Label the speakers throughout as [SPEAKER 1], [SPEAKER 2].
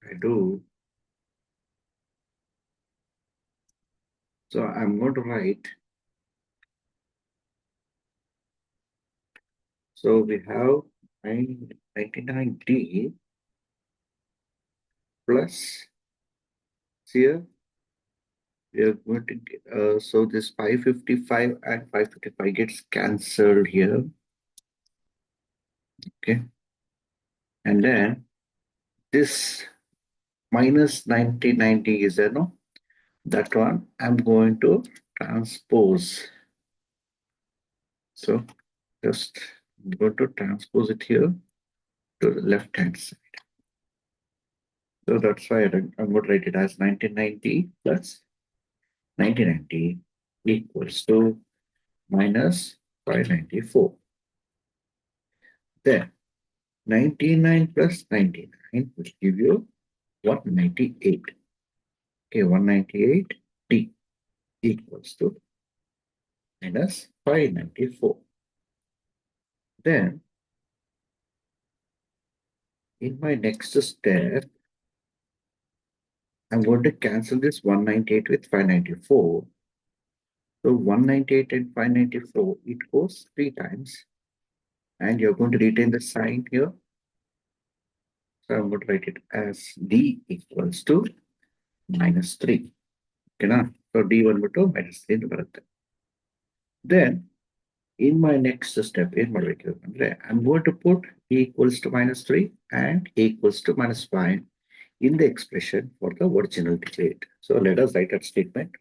[SPEAKER 1] I do, so I'm going to write. So we have 99D plus here we are going to get, so this 555 and 555 gets cancelled here. Okay. And then this minus 9090 is there, no? That one I'm going to transpose. So just go to transpose it here to the left hand side. So that's why I'm going to write it as 1990 plus 1990 equals to minus 594. Then 99 plus 99 will give you 198. Okay, 198D equals to minus 594. Then in my next step, I'm going to cancel this 198 with 594. So 198 and 594, it goes 3 times. And you're going to retain the sign here. So I'm going to write it as D equals to minus 3. Okay, so D1 to minus 3 into Bharat. Then in my next step, I'm going to put A equals to minus 3 and A equals to minus 5 in the expression for the original digit. So let us write that statement.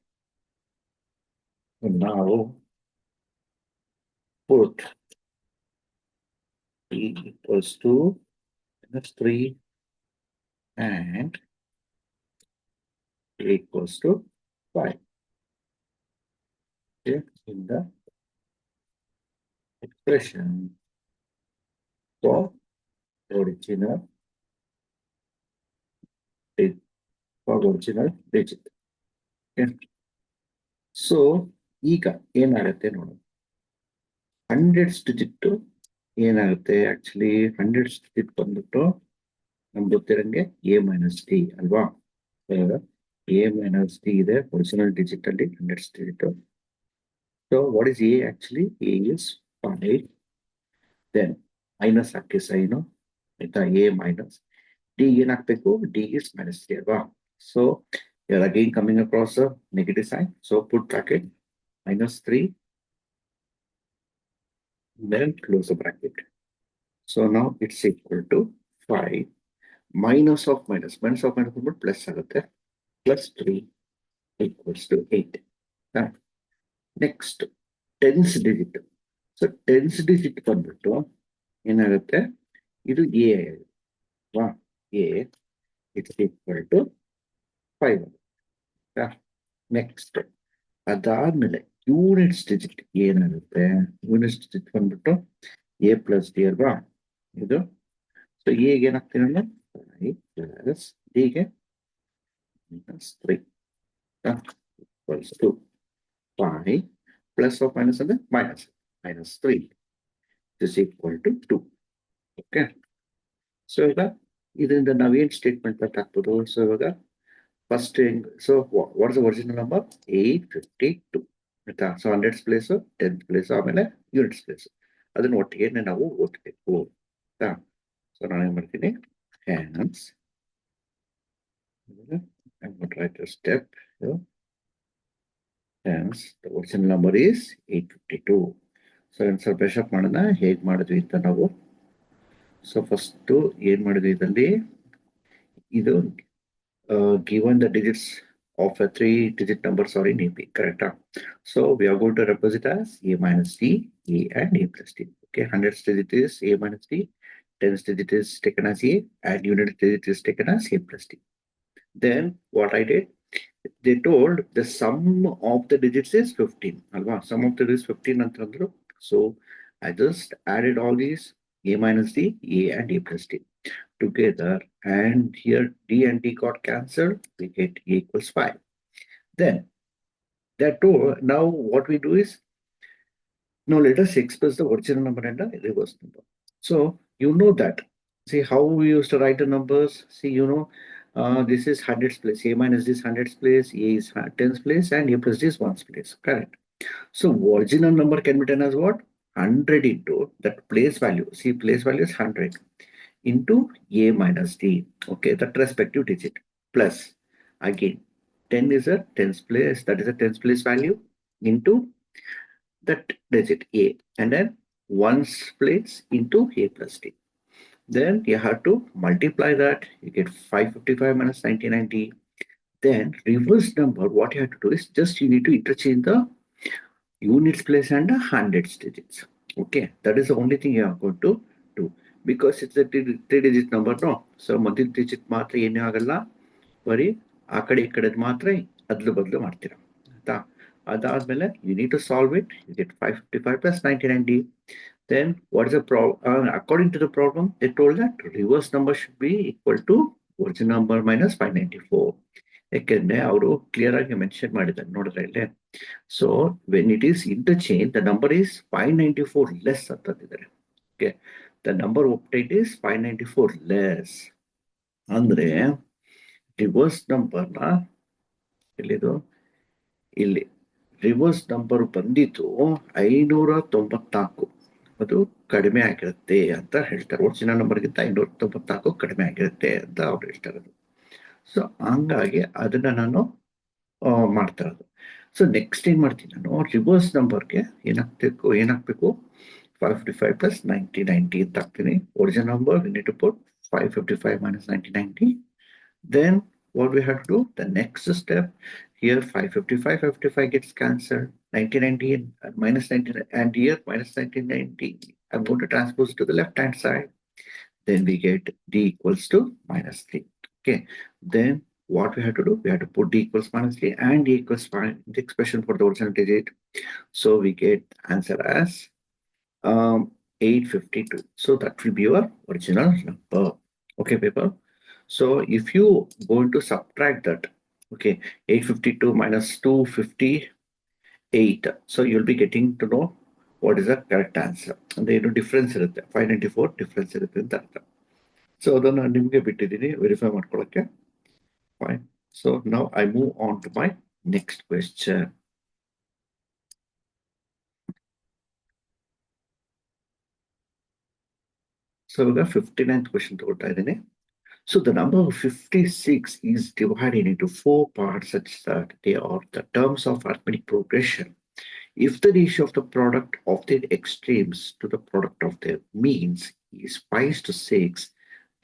[SPEAKER 1] So now put E equals to minus 3 and A equals to 5. Okay, in the expression for original digit. Okay. So ಈಗ ಏನಾಗುತ್ತೆ ನೋಡೋಣ. Hundreds digit ಏನಾಗುತ್ತೆ actually hundreds digit ಬಂದ್ಬಿಟ್ಟು ನಮ್ಗೆ ಗೊತ್ತಿರಂಗೆ A minus D ಅಲ್ವಾ. A minus D ಇದೆ original digit ಅಲ್ಲಿ hundreds digit. So what is A actually A is 5. Then minus ಹಾಕಿ ಸೈನು ಆಯ್ತಾ. ಎ ಮೈನಸ್ ಡಿ ಏನಾಗಬೇಕು, ಡಿ ಇಸ್ minus 3 ಅಲ್ವಾ. So you're again coming across a negative sign. So put bracket minus 3, then close the bracket. So now it's equal to 5 minus of minus plus agate plus 3 equals to 8. Next, tens digit. So tens digit ಬಂದ್ಬಿಟ್ಟು ಏನಾಗುತ್ತೆ, ಇದು A ಅಲ್ವಾ. A it's equal to 5. Next ಅದಾದ್ಮೇಲೆ units digit ಏನಾಗುತ್ತೆ, units digit ಬಂದ್ಬಿಟ್ಟು A plus D ಅಲ್ವಾ ಇದು. So ಎಗೆ ಏನಾಗ್ತೀನಿ ಅಂದ್ರೆ 5 ಪ್ಲಸ್ ಡಿಗೆ minus 3 equals to 5 plus of minus ಅಂದ್ರೆ minus 3 is equal to 2. Okay. So ಈಗ ಇದರಿಂದ ನಾವೇನ್ ಸ್ಟೇಟ್ಮೆಂಟ್ ಹಾಕ್ಬೋದು. ಸೊ ಇವಾಗ first so what is the original number 852 ಆಯ್ತಾ. So hundreds place, tenth place, ಆಮೇಲೆ ಯೂನಿಟ್ಸ್ ಪ್ಲೇಸ್ ಅದನ್ನ ಒಟ್ಟಿಗೆ ನಾವು ಓದ್ಬೇಕು ಆಯ್ತಾ. ಸೊ ನಾನೇನ್ ಮಾಡ್ತೀನಿ, hence I'm going to write a step here. Hence the original number is 852. So ಸ್ವಲ್ಪ ಬ್ರಷಪ್ ಮಾಡೋಣ ಹೇಗೆ ಮಾಡಿದ್ವಿ ಅಂತ ನಾವು. ಸೊ ಫಸ್ಟ್ ಏನ್ ಮಾಡಿದ್ವಿ ಇದರಲ್ಲಿ, ಇದು given the digits of a 3-digit numbers are in AP, correct? So we are going to represent as A minus D, A and A plus D. Okay, hundreds digit is A minus D, tens digit is taken as A, and unit digit is taken as A plus D. Then what I did, they told the sum of the digits is 15. Alva, sum of the digits 15 antandru. So I just added all these A minus D, A and A plus D together, and here D and D got cancelled, we get A equals 5. Then that too, now what we do is, now let us express the original number and the reverse number. So you know that, see how we used to write the numbers. See, This is hundreds place. A minus this hundreds place, A is tens place, and A plus this ones place. Correct. So original number can be done as what? 100 into that place value. See, place value is 100 into A minus D. Okay, that respective digit. Plus, again, 10 is a tens place. That is a tens place value into that digit A. And then ones place into A plus D. Then you have to multiply that. You get 555 minus 1990. Then reverse number, what you have to do is just you need to interchange the units place and the hundreds digits. Okay, that is the only thing you are going to do because it's a three digit number, no? So ಮೊದಲ digit ಮಾತ್ರ ಏನೂ ಆಗಲ್ಲ, ಬರೀ ಆ ಕಡೆ ಈ ಕಡೆ ಮಾತ್ರ ಅದ್ಲು ಬದಲು ಮಾಡ್ತೀರಾ ಆಯ್ತಾ. ಅದಾದ್ಮೇಲೆ you need to solve it. You get 555 plus 1990. Then what is the problem? According to the problem, they told that reverse number should be equal to original number minus 594. ಯಾಕೆಂದ್ರೆ ಅವರು ಕ್ಲಿಯರ್ ಆಗಿ ಮೆನ್ಷನ್ ಮಾಡಿದ್ದಾರೆ ನೋಡಿದ್ರೆ ಇಲ್ಲೇ. So when it is interchange, the number is 594 less ಅಂತಂದಿದ್ದಾರೆ. Okay, the number obtained is 594 less. ಅಂದ್ರೆ reverse ನಂಬರ್ನ ಎಲ್ಲಿದು ಇಲ್ಲಿ reverse number ಬಂದಿದ್ದು 594, ಅದು ಕಡಿಮೆ ಆಗಿರುತ್ತೆ ಅಂತ ಹೇಳ್ತಾರೆ. ಒರಿಜಿನಲ್ ನಂಬರ್ಗಿಂತ 594 ಕಡಿಮೆ ಆಗಿರುತ್ತೆ ಅಂತ ಅವ್ರು ಹೇಳ್ತಾರೆ. ಸೊ ಹಂಗಾಗಿ ಅದನ್ನ ನಾನು ಮಾಡ್ತಾ ಇರೋದು. ಸೊ ನೆಕ್ಸ್ಟ್ ಏನ್ ಮಾಡ್ತೀನಿ ನಾನು, ರಿವರ್ಸ್ ನಂಬರ್ಗೆ ಏನಾಗಬೇಕು 555 plus 1990 ಅಂತ ಹಾಕ್ತೀನಿ. Original number we need to put 555 minus 1990. Then what we have to do, the next step here, 555 gets cancelled, 1990 and minus 19, and here minus 1990 I'm going to transpose to the left hand side. Then we get d equals to minus 3. Okay, then what we have to do, we have to put d equals minus 3 and d equals 5 in the expression for the original digit. So we get answer as 852. So that will be your original number. Okay, people. So if you going to subtract that, okay, 852 minus 258, so you'll be getting to know what is the correct answer. And the difference is 594 difference irutte anta artha. So adana nimge bittidini verify ಮಾಡ್ಕೊಳ್ಳೋಕೆ. Fine. So now I move on to my next question. So we got 59th question ತಗೊಳ್ತಾ ಇದ್ದೀನಿ. So the number 56 is divided into 4 parts such that they are the terms of arithmetic progression. If the ratio of the product of their extremes to the product of their means is 5:6,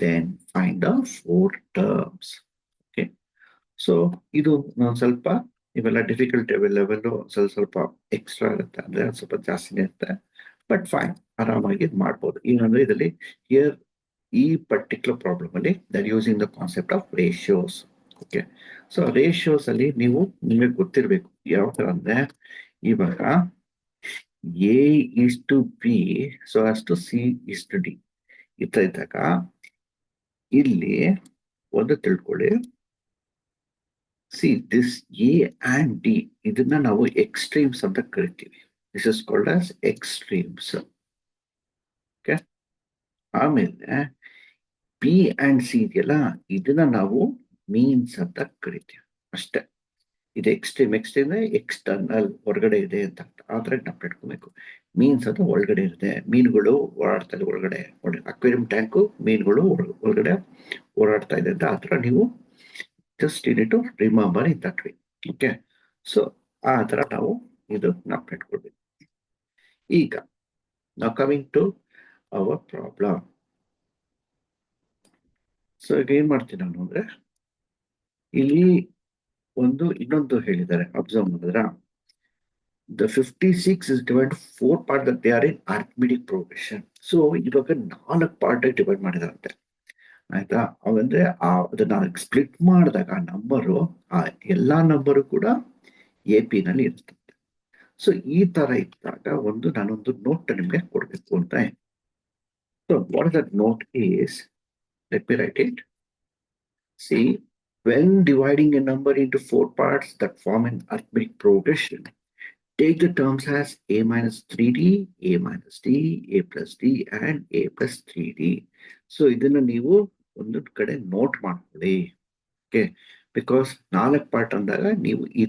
[SPEAKER 1] then find the 4 terms. Okay. So ಇದು ಸ್ವಲ್ಪ ಇವೆಲ್ಲ difficulty level ಸ್ವಲ್ಪ extra ಇರುತ್ತೆ, ಅಂದ್ರೆ ಸ್ವಲ್ಪ ಜಾಸ್ತಿನೇ ಇರುತ್ತೆ. But fine, ಆರಾಮಾಗಿ ಮಾಡ್ಬೋದು. ಏನಂದ್ರೆ ಇದರಲ್ಲಿ ಹಿಯರ್ ಈ ಪರ್ಟಿಕ್ಯುಲರ್ ಪ್ರಾಬ್ಲಮ್ ಅಲ್ಲಿ that using the concept of ratios. Okay, so ratios ಅಲ್ಲಿ ನಿಮಗೆ ಗೊತ್ತಿರಬೇಕು ಯಾವ ತರ ಅಂದ್ರೆ, ಇವಾಗ A is to B so as to C is to D ಈ ತರ ಇದ್ದಾಗ ಇಲ್ಲಿ ಒಂದು ತಿಳ್ಕೊಳ್ಳಿ. See this A and D ಇದನ್ನ ನಾವು ಎಕ್ಸ್ಟ್ರೀಮ್ಸ್ ಅಂತ ಕರಿತೀವಿ. This is called as extremes. Okay, ಆಮೇಲೆ ಬಿ ಅಂಡ್ ಸಿ ಇದೆಯಲ್ಲ ಇದನ್ನ ನಾವು ಮೀನ್ಸ್ ಅಂತ ಕರಿತೀವಿ ಅಷ್ಟೇ. ಇದು ಎಕ್ಸ್ಟ್ರೀಮ್ ಎಕ್ಸ್ಟರ್ನಲ್ ಹೊರಗಡೆ ಇದೆ ಅಂತ ಆದ್ರೆ ನಾವು ಇಟ್ಕೋಬೇಕು. ಮೀನ್ಸ್ ಅಂತ ಒಳಗಡೆ ಇದೆ, ಮೀನುಗಳು ಓಡಾಡ್ತಾ ಇದೆ ಒಳಗಡೆ, ಅಕ್ವೇರಿಯಂ ಟ್ಯಾಂಕು ಮೀನುಗಳು ಒಳಗಡೆ ಓಡಾಡ್ತಾ ಇದೆ ಅಂತ ಆತರ ನೀವು just need to remember in that way. Okay, so ಆ ತರ ನಾವು ಇದು ಇಟ್ಕೊಳ್ಬೇಕು. ಈಗ now coming to our problem. So ಈಗ ಏನ್ ಮಾಡ್ತೀನಿ ನಾನು ಅಂದ್ರೆ, ಇಲ್ಲಿ ಇನ್ನೊಂದು ಹೇಳಿದ್ದಾರೆ, ಅಬ್ಸರ್ವ್ ಮಾಡಿದ್ರ, the 56 is divided 4 part that they are in arithmetic progression. So ಇವಾಗ 4 ಪಾರ್ಟ್ ಡಿವೈಡ್ ಮಾಡಿದಾರಂತೆ ಆಯ್ತಾ. ಅವಂದ್ರೆ ಅದನ್ನ ಸ್ಪ್ಲಿಟ್ ಮಾಡಿದಾಗ ನಂಬರು ಆ ಎಲ್ಲಾ ನಂಬರು ಕೂಡ ಎ ಪಿ ನಲ್ಲಿ ಇರ್ತದೆ. ಸೊ ಈ ತರ ಇದ್ದಾಗ ನಾನೊಂದು ನೋಟ್ ನಿಮ್ಗೆ ಕೊಡ್ಬೇಕು ಅಂತ. So what is that note is, let me right it. C, when dividing a number into 4 parts that form an arithmetic progression, take the terms as a minus 3d, a minus d, a plus d and a plus 3d. So ಇದನ್ನ ನೀವು ಒಂದೊಂದು ಕಡೆ note ಮಾಡ್ಕೊಳ್ಳಿ. Okay, because 4 part ಅಂದಾಗ ನೀವು ಈ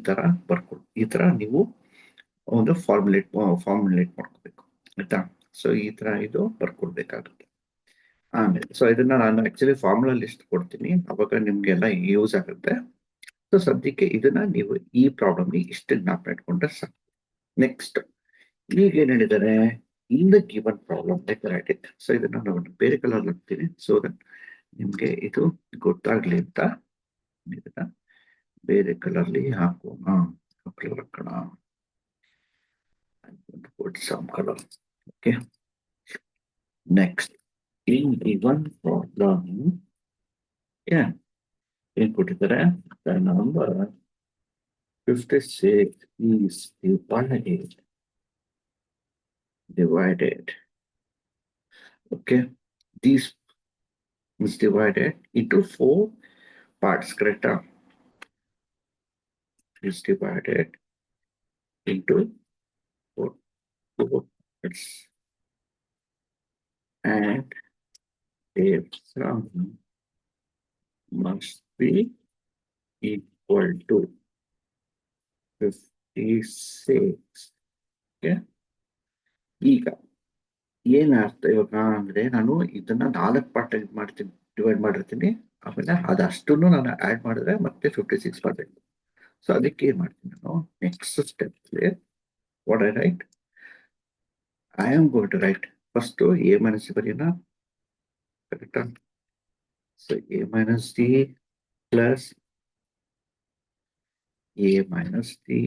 [SPEAKER 1] ತರ ನೀವು ಒಂದು ಫಾರ್ಮುಲೇಟ್ ಮಾಡ್ಕೋಬೇಕು, ಆಯ್ತಾ. ಸೊ ಈ ತರ ಇದು ಬರ್ಕೊಡ್ಬೇಕಾಗುತ್ತೆ. ಆಮೇಲೆ ಸೊ ಇದನ್ನ ನಾನು ಆಕ್ಚುಲಿ ಫಾರ್ಮುಲಾ ಲಿಸ್ಟ್ ಕೊಡ್ತೀನಿ, ಅವಾಗ ನಿಮ್ಗೆಲ್ಲ ಯೂಸ್ ಆಗುತ್ತೆ. ಸೊ ಸದ್ಯಕ್ಕೆ ಇದನ್ನ ನೀವು ಈ ಪ್ರಾಬ್ಲಮ್ ಇಷ್ಟು ಜ್ಞಾಪಕ ಇಟ್ಕೊಂಡ್ರೆ ಸಾಕು. ನೆಕ್ಸ್ಟ್ ಈಗ ಏನ್ ಹೇಳಿದ್ದಾರೆ, in the given problem let it. So ಇದನ್ನ ನಾನು ಬೇರೆ ಕಲರ್ ಹಾಕ್ತೀನಿ, ಸೊ ದಟ್ ನಿಮ್ಗೆ ಇದು ಗೊತ್ತಾಗ್ಲಿ ಅಂತ ಇದನ್ನ ಬೇರೆ ಕಲರ್ಲಿ ಹಾಕೋಣ. ಕಲರ್ ಹಾಕೋಣ, put some color. Okay. Next, in given problem, yeah, input ಇದ್ದಾರೆ. The number 56 is divided. Okay, this is divided into 4 parts, correct? Is divided into 4 parts, and the sum must be equal to 56. Okay. ಈಗ ಏನ್ ಅರ್ಥ ಇವಾಗ ಅಂದ್ರೆ, ನಾನು ಇದನ್ನ 4 part divide ಮಾಡಿರ್ತೀನಿ, ಆಮೇಲೆ ಅದಷ್ಟನ್ನು ನಾನು ಆಡ್ ಮಾಡಿದ್ರೆ ಮತ್ತೆ 56 ಬರಬೇಕು. ಸೊ ಅದಕ್ಕೆ ಏನ್ ಮಾಡ್ತೀನಿ ನಾನು, next step what I write, I am going to write first A minus ಬರೆಯೋಣ, ಕರೆಕ್ಟಾ. So A minus D plus A minus 3ಡಿ,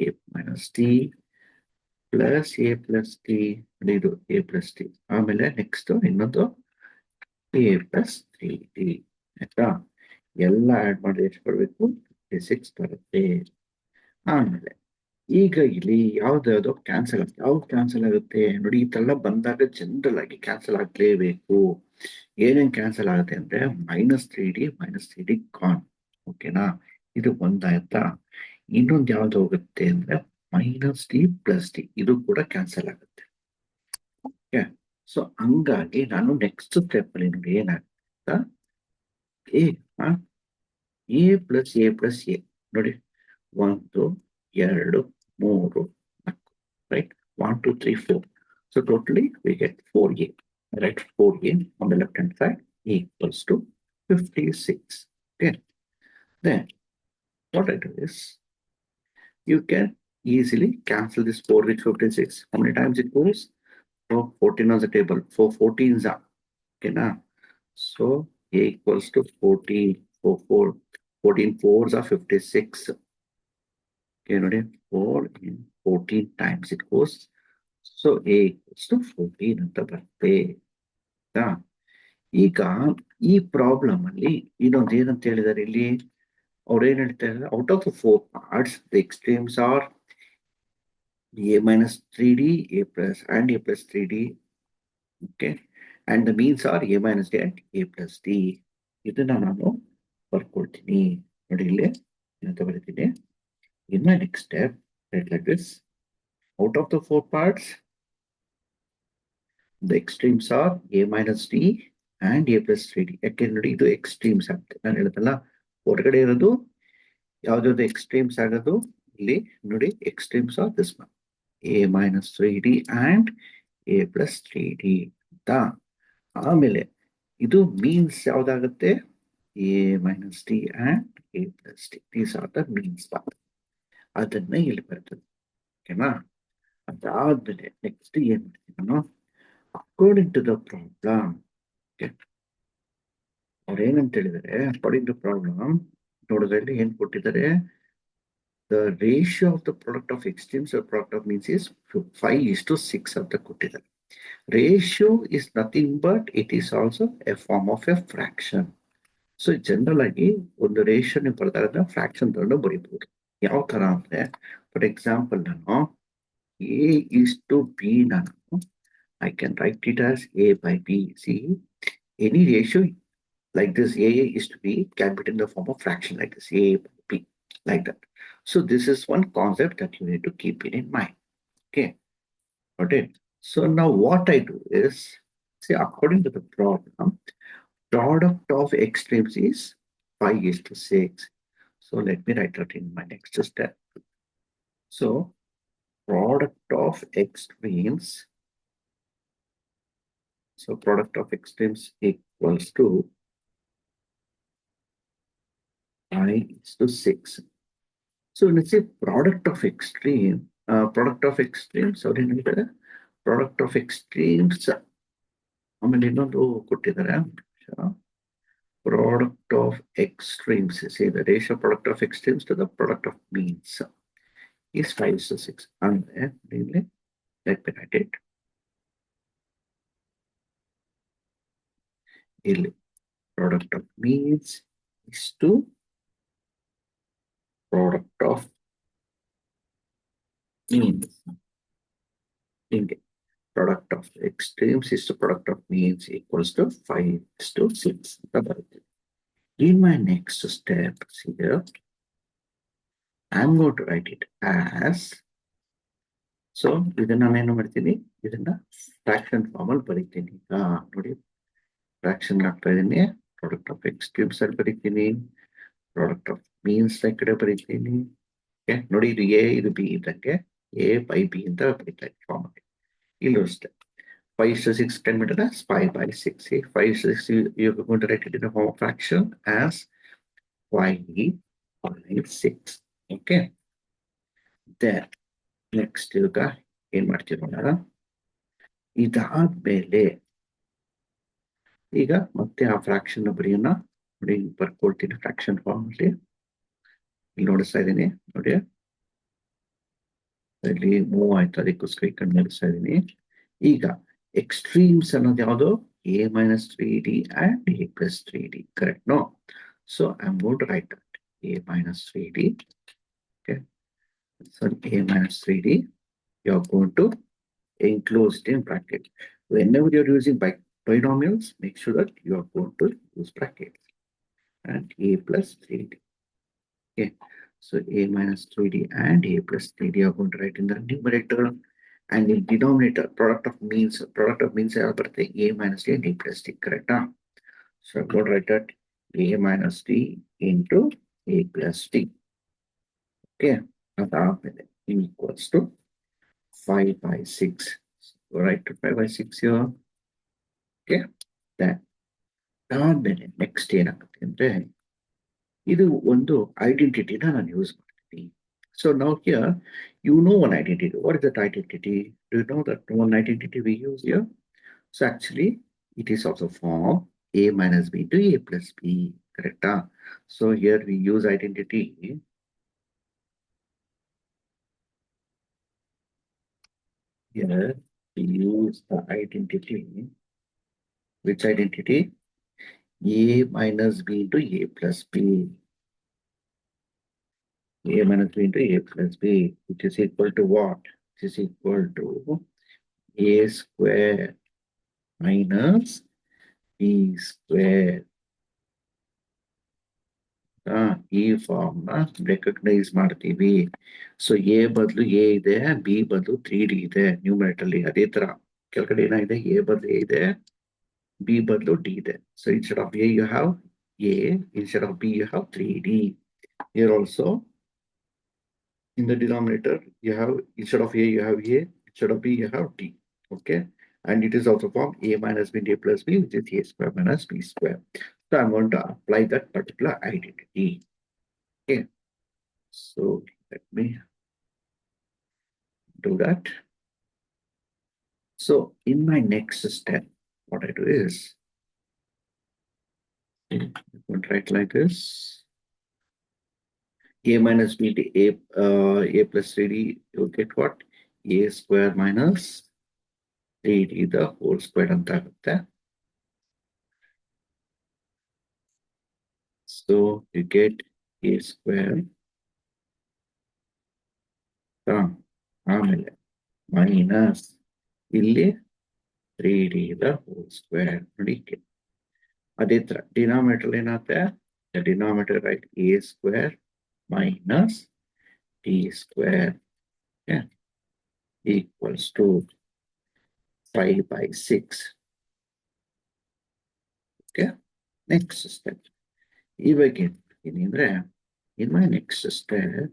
[SPEAKER 1] A minus D plus A plus D, ಇದು ಎ ಪ್ಲಸ್ ಡಿ. ಆಮೇಲೆ next ಇನ್ನೊಂದು A plus 3ಡಿ, ಆಯ್ತಾ. ಎಲ್ಲ add ಮಾಡಿ ಎಷ್ಟು ಬರಬೇಕು, 56 ಬರುತ್ತೆ. ಆಮೇಲೆ ಈಗ ಇಲ್ಲಿ ಯಾವ್ದು ಕ್ಯಾನ್ಸಲ್ ಆಗುತ್ತೆ, ಯಾವ್ದು ಕ್ಯಾನ್ಸಲ್ ಆಗುತ್ತೆ ನೋಡಿ, ಈ ತರ ಬಂದಾಗ ಜನರಲ್ ಆಗಿ ಕ್ಯಾನ್ಸಲ್ ಆಗ್ಲೇಬೇಕು. ಏನೇನ್ ಕ್ಯಾನ್ಸಲ್ ಆಗುತ್ತೆ ಅಂದ್ರೆ -3d ಕಾನ್, ಓಕೆನಾ. ಇದು ಒಂದಾಯ್ತಾ. ಇನ್ನೊಂದು ಯಾವ್ದು ಹೋಗುತ್ತೆ ಅಂದ್ರೆ -d ಪ್ಲಸ್ ಡಿ, ಇದು ಕೂಡ ಕ್ಯಾನ್ಸಲ್ ಆಗುತ್ತೆ. ಓಕೆ, ಸೊ ಹಂಗಾಗಿ ನಾನು ನೆಕ್ಸ್ಟ್ ಸ್ಟೆಪ್ ಅಲ್ಲಿ ನೋಡಿ ಏನಾಗ್ತಾ, ಎ ಪ್ಲಸ್ ಎ ನೋಡಿ, 1 2 3 4, right? 1 2 3 4. So totally we get 4a. Right, 4a on the left hand side equals to 56. Okay. Then what I do is, you can easily cancel this 4 with 56. How many times it goes? So 14 on the table. 4 14s are. Okay, now. So a equals to 14. 14 4s are 56. Okay, ನೋಡಿ 4 in 14 times it goes. So a equals to 14 ಅಂತ ಬರುತ್ತೆ. ಈಗ ಈ problem ಅಲ್ಲಿ ಇನ್ನೊಂದು ಏನಂತ ಹೇಳಿದಾರೆ ಇಲ್ಲಿ, ಅವ್ರು ಏನ್ ಹೇಳ್ತಾರೆ, out of the 4 parts the extremes are a minus 3d, a plus and a plus 3d. Okay, and the means are a minus d and a plus d. ಇದನ್ನ ನಾನು ಬರ್ಕೊಳ್ತೀನಿ ನೋಡಿ, ಇಲ್ಲಿ ಏನಂತ ಬರೀತೀನಿ. In my next step, write like this. Out of the 4 parts, the extremes are a minus d and a plus 3d. ಯಾಕೆ ನೋಡಿ, ಇದು extremes ಆಗ್ತದೆ. ನಾನು ಹೇಳಿದಲ್ಲ, ಹೊರಗಡೆ ಇರೋದು ಯಾವ್ದಾವ್ದು ಎಕ್ಸ್ಟ್ರೀಮ್ಸ್ ಆಗೋದು ಇಲ್ಲಿ ನೋಡಿ, extremes are this one, a minus 3d and a plus 3d ಅಂತ. ಆಮೇಲೆ ಇದು means ಯಾವ್ದಾಗುತ್ತೆ, a minus d and a plus d. These are the means part. ಅದನ್ನ ಇಲ್ಲಿ ಬರ್ತದೆ, ಓಕೆನಾ. ಅದಾದ್ಮೇಲೆ ನೆಕ್ಸ್ಟ್ ಏನ್ ಮಾಡ್ತೀನಿ ನಾನು, ಅಕಾರ್ಡಿಂಗ್ ಟು ದ ಪ್ರಾಬ್ಲಮ್, ಅವ್ರು ಏನಂತ ಹೇಳಿದರೆ, ಅಕಾರ್ಡಿಂಗ್ ಟು ಪ್ರಾಬ್ಲಮ್ ನೋಡೋದ್ರಲ್ಲಿ ಏನ್ ಕೊಟ್ಟಿದ್ದಾರೆ, the ratio of the product of extremes or product of means is 5:6 ಅಂತ ಕೊಟ್ಟಿದ್ದಾರೆ. Ratio is nothing but it is also a form of a fraction. So general ಆಗಿ ಒಂದು ratio ನೀವು ಬರ್ತಾರೆ, ಫ್ರಾಕ್ಷನ್ ತಗೊಂಡು ಬರೀಬಹುದು. ಯಾವ ತರ ಅಂದ್ರೆ, ಫಾರ್ ಎಕ್ಸಾಂಪಲ್ ನಾನು a is to b, ನಾನು I can write it as a by b. See, any ratio like this, a is to b, can be in the form of fraction like this, a by b, like that. So this is one concept that you need to keep it in mind. Okay, got it. So now what I do is, say according to the problem, product of extremes is 5:6. So let me write that in my next step. So product of extremes. So product of extremes equals to 5:6. So let's say product of extremes, sorry, product of extremes. ಆಮೇಲೆ ಇನ್ನೊಂದು ಕೊಟ್ಟಿದ್ದಾರೆ product of extremes. See the ratio product of extremes to the product of means is 5:6. ಅಂದ್ರೆ ಇಲ್ಲಿ let me write it. ಇಲ್ಲಿ product of means is to product of means. ಹಿಂಗೆ product of extremes is to product of means equals to 5:6 ಅಂತ ಬರುತ್ತೆ. In my next step here, I'm going to write it as, so ಇದನ್ನ ನಾನೇನು ಮಾಡ್ತೀನಿ, ಇದನ್ನ fraction form ಅಲ್ಲಿ ಬರೀತೀನಿ. ನೋಡಿ ಫ್ರಾಕ್ಷನ್ ಆಗ್ತಾ ಇದೀನಿ. ಪ್ರಾಡಕ್ಟ್ ಆಫ್ ಎಕ್ಸ್ಟ್ರೀಮ್ಸ್ ಅಲ್ಲಿ ಬರೀತೀನಿ, ಪ್ರಾಡಕ್ಟ್ ಆಫ್ ಮೀನ್ಸ್ ಕಡೆ ಬರೀತೀನಿ. ನೋಡಿ ಇದು ಎ ಇದು ಬಿ ಇದ್ದಂಗೆ ಎ ಬೈ ಬಿ ಅಂತ ಬರೀತಾ ಇದ್ದೀನಿ ಫಾರ್ಮ್ ಅಲ್ಲಿ. ಇಲ್ಲೂ ಅಷ್ಟೇ 5:6 10 minutes 5/6. 5:6 you're going to write it in the form of fraction as 5/6. Okay. Then next ಈಗ ಏನ್ ಮಾಡ್ತೀವಿ ನೋಡೋಣ. ಇದಾದ್ಮೇಲೆ ಈಗ ಮತ್ತೆ ಆ ಫ್ರಾಕ್ಷನ್ ಬರೆಯೋಣ. ನೋಡಿ ಬರ್ಕೊಳ್ತೀನಿ ಫ್ರಾಕ್ಷನ್ ಫಾರ್ಮ್ ಅಲ್ಲಿ. ಇಲ್ಲಿ ನೋಡಿಸ್ತಾ ಇದ್ದೀನಿ ನೋಡಿ, ಇಲ್ಲಿ ಮೂವ್ ಆಯ್ತು, ಅದಕ್ಕೋಸ್ಕರ ಈ ಕಡೆ ನೋಡಿಸ್ತಾ ಇದ್ದೀನಿ. ಈಗ extremes ಅನ್ನೋದು ಯಾವುದು, a-3d and a+3d, correct? No. So I'm going to write that a-3d. Okay. So a-3d, you're going to enclose it in bracket. Whenever you're using binomials, make sure that you are going to use brackets. And a+3d. Okay. So a-3d and a+3d are going to write in the numerator. And in denominator, product of means ಯಾವ್ದು ಬರುತ್ತೆ, a-d and a+d, correct? So I'm going to write that a-d into a+d. Okay, ಅದಾದ್ಮೇಲೆ equals to 5/6. So write 5/6 here. Okay, then ಅದಾದ್ಮೇಲೆ next ಏನಾಗುತ್ತೆ ಅಂದ್ರೆ, ಇದು ಒಂದು ಐಡೆಂಟಿಟಿನ ನಾನು use ಮಾಡ್ತೀನಿ. So now here, you know one identity. What is that identity? Do you know that one identity we use here? So actually, it is also form a minus b to a+b, correct? So here we use identity. Here we use the identity. Which identity? A minus b to a+b. A minus b into a+b, which is equal to what? Which is equal to a square minus b square. ಈ form ನ recognise ಮಾಡ್ತೀವಿ. So A ಬದಲು A ಇದೆ, B ಬದಲು 3d ಇದೆ numerator ಅಲ್ಲಿ. ಅದೇ ತರ ಕೆಳಗಡೆ ಏನಾಗಿದೆ, ಎ ಬದಲು ಎ ಇದೆ, ಬಿ ಬದಲು ಡಿ ಇದೆ. So instead of A you have A, instead of B you have 3d. Here also in the denominator you have, instead of a you have a, instead of b you have d. Okay, and it is also form a minus b d plus b, which is a square minus b square. So I'm going to apply that particular identity. Okay, so let me do that. So in my next step, what I do is I'm going to write like this: a minus b to a plus 3d, you get what? A square minus 3d the whole square ಅಂತ ಆಗುತ್ತೆ. So you get a square ಆಮೇಲೆ minus ಇಲ್ಲಿ 3d the whole square. ನೋಡಿ ಅದೇ ತರ denominator ಏನಾಗುತ್ತೆ, denominator right a square minus d square equals to 5/6. Okay, next step. Again, in my next step,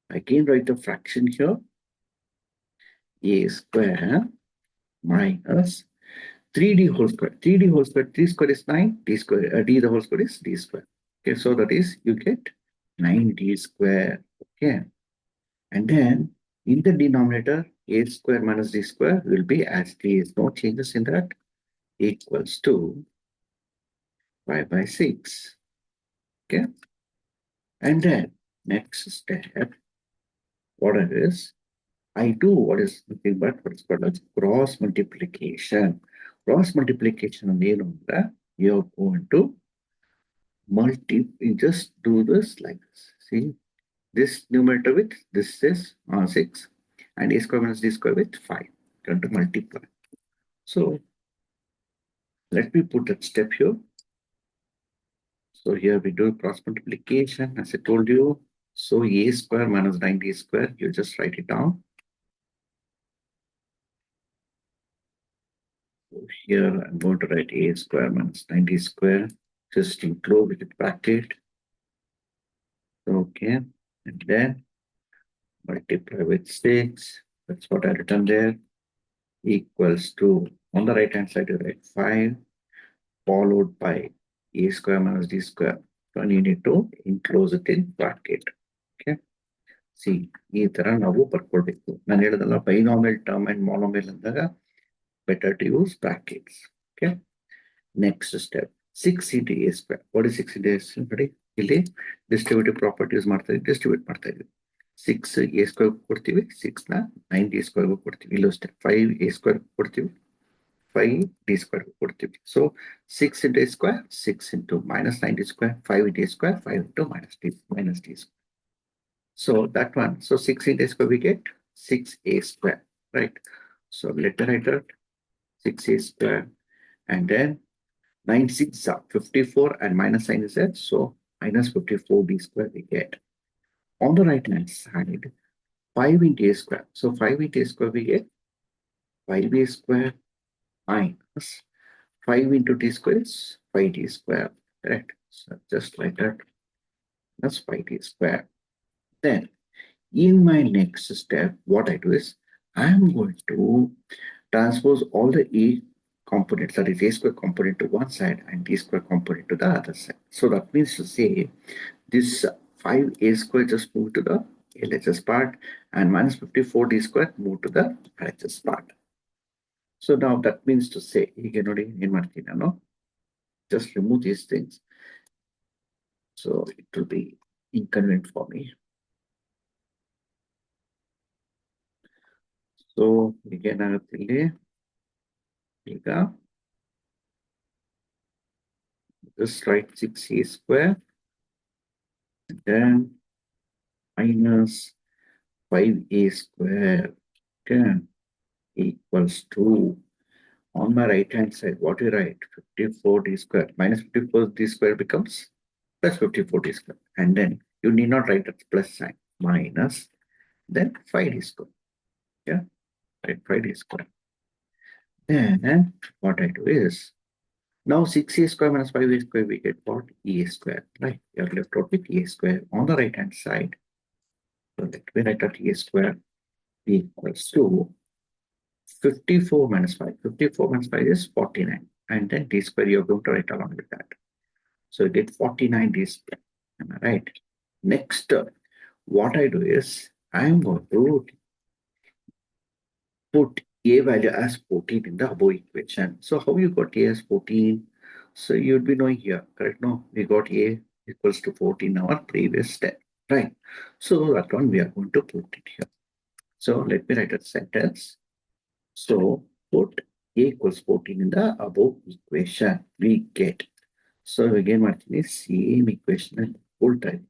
[SPEAKER 1] I can write the fraction here, a square minus 3d whole square. 3d whole square, 3 square is 9, d square, d the whole square is d square. Okay, so that is, you get 9d square. Okay, and then in the denominator, a square minus d square will be as it is. No changes in that. Equals to 5 by 6. Okay, and then next step, what it is, I do what is nothing but what's called as cross multiplication. Cross multiplication on the you're going to just do this like this. See, this numerator with this is 6 and a square minus d square with 5. Going to multiply. So let me put that step here. So here we do cross multiplication as I told you. So a square minus 9d square, you just write it down. So here I'm going to write a square minus 9d square, just include with the bracket. Okay, and then multiply with 6. That's what I written there. Equals to, on the right hand side, you write 5, followed by a square minus d square. So you need to enclose it in bracket. Okay. See, ಈ ತರ ನಾವು ಬರ್ಕೊಳ್ಬೇಕು. ನಾನು ಹೇಳಿದಲ್ಲ binomial term and ಮಾನೋಮಿಯಲ್ ಅಂದಾಗ better to use brackets. Okay. Next step, 6 into a square. What is 6 into a square? ಇಲ್ಲಿ distributive property use ಮಾಡ್ತಾ ಇದ್ದೀವಿ, distribute ಮಾಡ್ತಾ ಇದ್ದೀವಿ. 6 a square ಕೊಡ್ತೀವಿ, 6 ನ 9d square ಕೊಡ್ತೀವಿ. ಇಲ್ಲೂ ಅಷ್ಟೇ 5 a square ಕೊಡ್ತೀವಿ, 5 d square ಕೊಡ್ತೀವಿ. So 6 into a square, 6 into minus 9d square, 5 into a square, 5 into minus d square. So that one, so 6 into a square we get 6a square, right? So let me write that 6a square, and then 9 6 are 54 and minus sign is there, so minus 54b square we get. On the right hand side, 5 into a square. So 5 into a square we get 5a square minus 5 into t square is 5t square, correct? So just like that, that's 5t square. Then in my next step, what I do is I'm going to transpose all the a components, that is a square component to one side and d square component to the other side. So that means to say this 5a square just move to the LHS part and minus 54d square move to the LHS part. So now that means to say, just remove these things. So it will be inconvenient for me. So again, just write 6a square and then minus 5a square, okay, equals to, on my right hand side, what you write? 54d square minus 54d square becomes plus 54d square. And then you need not write that plus sign, minus, then 5d square. Yeah, right, 5d square. Then what I do is, now 6a square minus 5a square, we get what? E square, right? You're left out with e square on the right hand side. So let me write that e square equals to 54 minus 5. 54 minus 5 is 49. And then d square you're going to write along with that. So you get 49 d square. Am I right? Next, what I do is I'm going to put a value as 14 in the above equation. So how you got a as 14? So you'd be knowing here, correct? No, we got a equals to 14 in our previous step, right? So that one we are going to put it here. So let me write a sentence. So put a equals 14 in the above equation we get. So again, ಮಾಡ್ತೀನಿ same equation full time.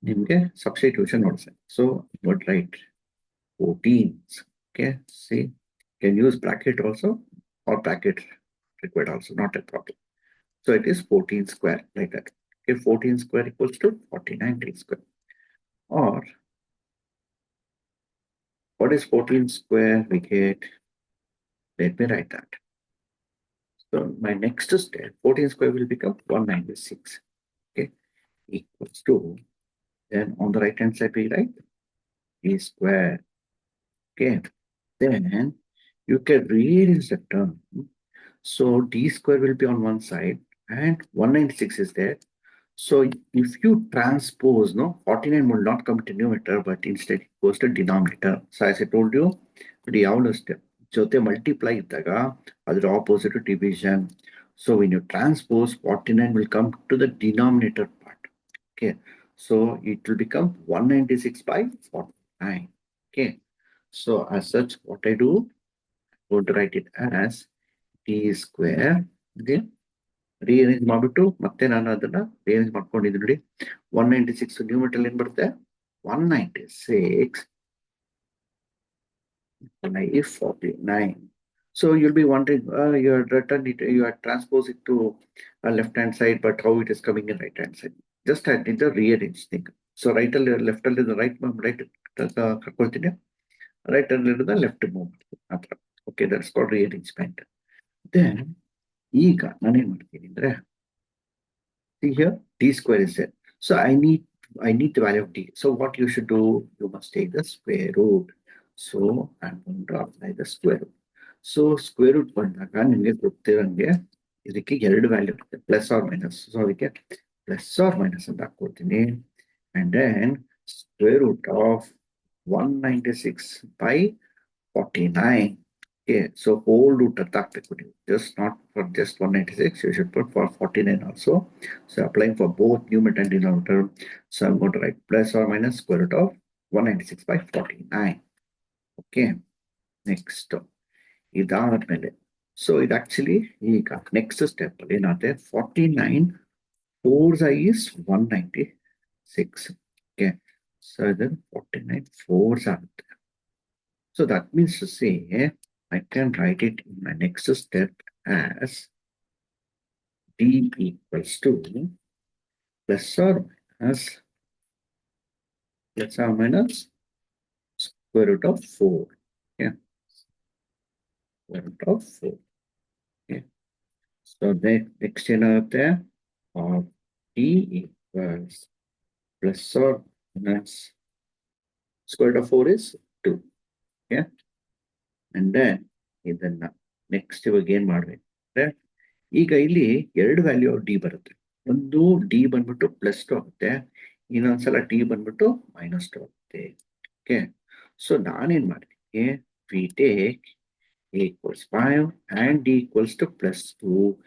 [SPEAKER 1] ನಿಮಗೆ substitution ನೋಡ್ಸೆ. So what write 14. Okay, see, can use bracket also or bracket required also, not a problem. So it is 14 square like that. Okay, 14 square equals to 49 d square. Or what is 14 square we get? Let me write that. So my next step, 14 square will become 196. Okay, equals to, then on the right hand side we write d square. Okay, then you can rearrange the term. So d square will be on one side and 196 is there. So if you transpose, no, 49 will not come to numerator, but instead it goes to denominator. So as I told you, the ಯಾವನು step ಜೊತೆ multiply ಇದ್ದಾಗ ಅದರ opposite to division. So when you transpose, 49 will come to the denominator part. Okay. So it will become 196 by 49. Okay. So as such, what I do, I'm going to write it as d square. Okay. Rearrange ಮಾಡ್ಬಿಟ್ಟು ಮತ್ತೆ ನಾನು ಅದನ್ನ rearrange ಮಾಡ್ಕೊಂಡಿದ್ದೀನಿ ನೋಡಿ. 196 ನ್ಯೂಮೆಟಲ್ ಏನ್ ಬರುತ್ತೆ, 196 by 49. So you'll be wondering, you had written it, you had transposed it to a left hand side, but how it is coming in right hand side? Just I did the rearrange thing. So right ಅಲ್ಲಿ left ಅಲ್ಲಿ right ಕರ್ಕೊಳ್ತೀನಿ, right ಅಲ್ಲಿ left move ಮಾತ್ರ. Okay, that's called rearrangement. Then ಈಗ ನಾನೇನ್ ಮಾಡ್ತೀನಿ ಅಂದ್ರೆ, see here, d square is there. So I need the value of d. So what you should do, you must take the square root. So I'm going to apply the square root. So square root ಬಂದಾಗ ನಿಮಗೆ ಗೊತ್ತಿರಂಗೆ ಇದಕ್ಕೆ ಎರಡು value ಇರುತ್ತೆ, plus or minus. So ಅದಕ್ಕೆ plus or minus ಅಂತ ಹಾಕೊಳ್ತೀನಿ. And then square root of 196 by 49. Okay, so whole root at that, just not for just 196, you should put for 49 also. So applying for both numerator and denominator. So I'm going to write plus or minus square root of 196 by 49. Okay, next. So it actually, next step, 49 4 is 196. Okay, so then 49 4s are there. So that means to say, I can write it in my next step as d equals to plus or minus square root of 4. Yeah, square root of 4. Okay. So the next there of d equals plus or minus square root of 4 is 2. Yeah, and then ಇದನ್ನ next ಇವಾಗ ಏನ್ ಮಾಡ್ಬೇಕು ಅಂದ್ರೆ, ಈಗ ಇಲ್ಲಿ ಎರಡು value D ಬರುತ್ತೆ. ಒಂದು ಡಿ ಬಂದ್ಬಿಟ್ಟು ಪ್ಲಸ್ 2 ಆಗುತ್ತೆ, ಇನ್ನೊಂದ್ಸಲ ಡಿ ಬಂದ್ಬಿಟ್ಟು -2 ಆಗುತ್ತೆ. ಓಕೆ, ಸೊ ನಾನೇನ್ ಮಾಡ್ತೀನಿ, we take a equals 5 and d equals to +2,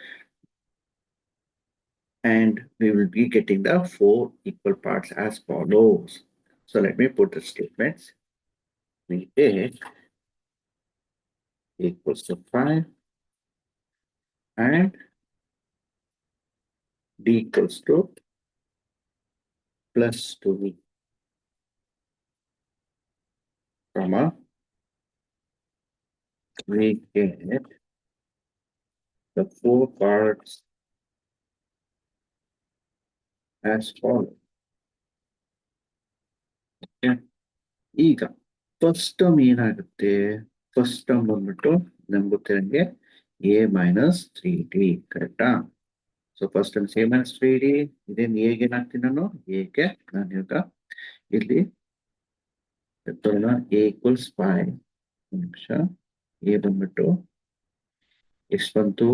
[SPEAKER 1] and we will be getting the 4 equal parts as follows. So let me put the statements. We take a equals to 5 and d equals to +2, comma, we get the 4 parts as follows. Okay. ಈಗ first term ಏನಾಗುತ್ತೆ, first term ಬಂದ್ಬಿಟ್ಟು ನಮ್ಗೆ ಗೊತ್ತಿರಂಗೆ a minus 3d, ಕರೆಕ್ಟಾ? So first term a minus 3d, ಇದೇನು ಹೇಗೆ ಏನಾಗ್ತೀನಿ ನಾನು, ಏಕೆ ನಾನು ಈಗ ಇಲ್ಲಿ a equals 5, ನಿಮಿಷ, a ಬಂದ್ಬಿಟ್ಟು ಎಷ್ಟು ಬಂತು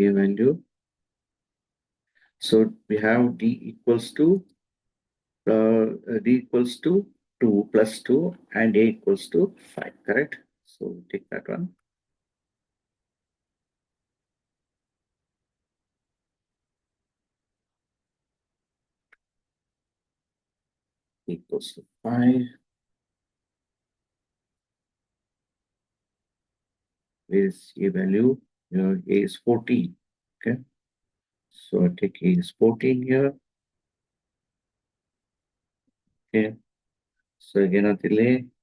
[SPEAKER 1] a value. So we have d equals to 2 plus 2 and a equals to 5, correct? So take that one. Equals to 5. Is a value, a is 14. Okay, so I take a is 14 here. Okay, so again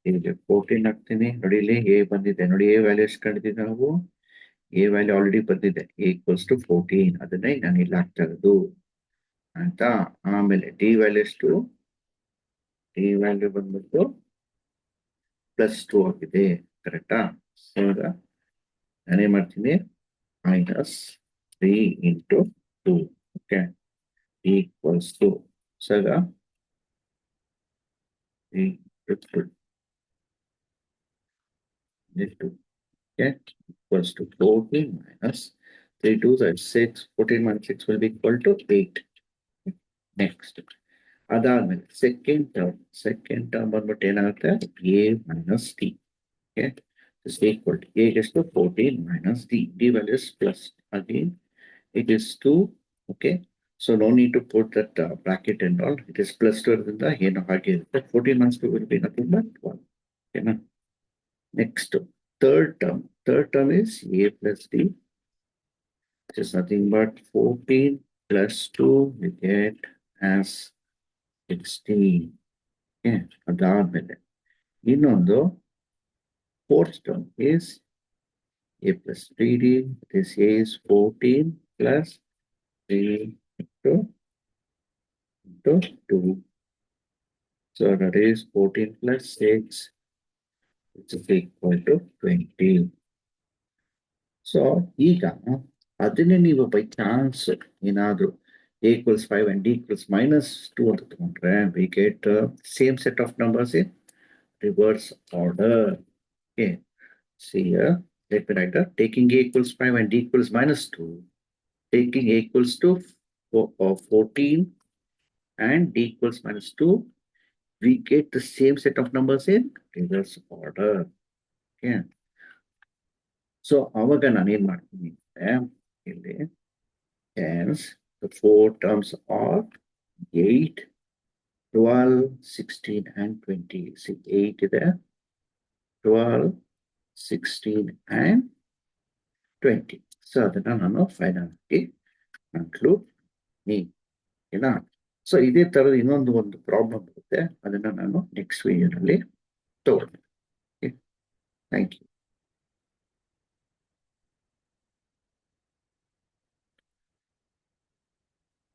[SPEAKER 1] ಇಲ್ಲಿ 14 ಹಾಕ್ತೀನಿ. ನೋಡಿ ಇಲ್ಲಿ a ಬಂದಿದೆ, ನೋಡಿ a value ಎಷ್ಟು ಕಂಡಿದ್ದೀವಿ ನಾವು, a value already ಬಂದಿದೆ, a equals to 14, ಅದನ್ನೇ ನಾನು ಇಲ್ಲಿ ಹಾಕ್ತಾ ಇರೋದು ಅಂತ. ಆಮೇಲೆ d ವ್ಯಾಲ್ಯೂ ಎಷ್ಟು, d ವ್ಯಾಲ್ಯೂ ಬಂದ್ಬಿಟ್ಟು +2 ಆಗಿದೆ, ಕರೆಕ್ಟಾ? ಸೊ ನಾನೇನ್ ಮಾಡ್ತೀನಿ, 3 into 2. Okay. Equals to. So, 3 into 2. Okay. Equals to 14 minus 3 2s are 6. 14 minus 6 will be equal to 8. Next. ಅದಾದ್ಮೇಲೆ ಸೆಕೆಂಡ್ ಟರ್ಮ್ ಬಂದ್ಬಿಟ್ಟು ಏನಾಗುತ್ತೆ a minus d. Okay, is equal to a is to 14 minus d value is plus. Again, it is 2. Okay, so no need to put that bracket and all. It is plus 2 ಇರೋದ್ರಿಂದ ಏನು ಹಾಗೆ ಇರುತ್ತೆ. 14 minus 2 will be nothing but 1. Okay, next, third term is a plus d, which is nothing but 14 plus 2 we get as 16. Okay, ಅದಾದ್ಮೇಲೆ ಇನ್ನೊಂದು fourth term is a plus 3d. This is 14 plus 3 into 2. So that is 14 plus 6, which is equal to 20. So ಈಗ ಅದನ್ನೇ ನೀವು by chance ಏನಾದ್ರು a equals 5 and d equals minus 2 ಅಂತ ತಗೊಂಡ್ರೆ we get same set of numbers in reverse order. Okay, see here, let me write that. Taking a equals 5 and d equals minus 2, taking a equals to 14 and d equals minus 2, we get the same set of numbers in reverse order. Okay. So aವಾಗ ನಾನು ಏನು ಮಾಡ್ತೀನಿ ಇಲ್ಲಿ hence the four terms are 8, 12, 16 and 20. See 8 ಇದೆ, 12, 16 and 20. So ಅದನ್ನ ನಾನು final ಆಗಿ conclude ಇಲ್ಲ. So ಇದೇ ತರದ ಒಂದು ಪ್ರಾಬ್ಲಮ್ ಬರುತ್ತೆ, ಅದನ್ನ ನಾನು ನೆಕ್ಸ್ಟ್ ವಿಡಿಯೋನಲ್ಲಿ ತಗೊಳ್ತೀನಿ. Thank you.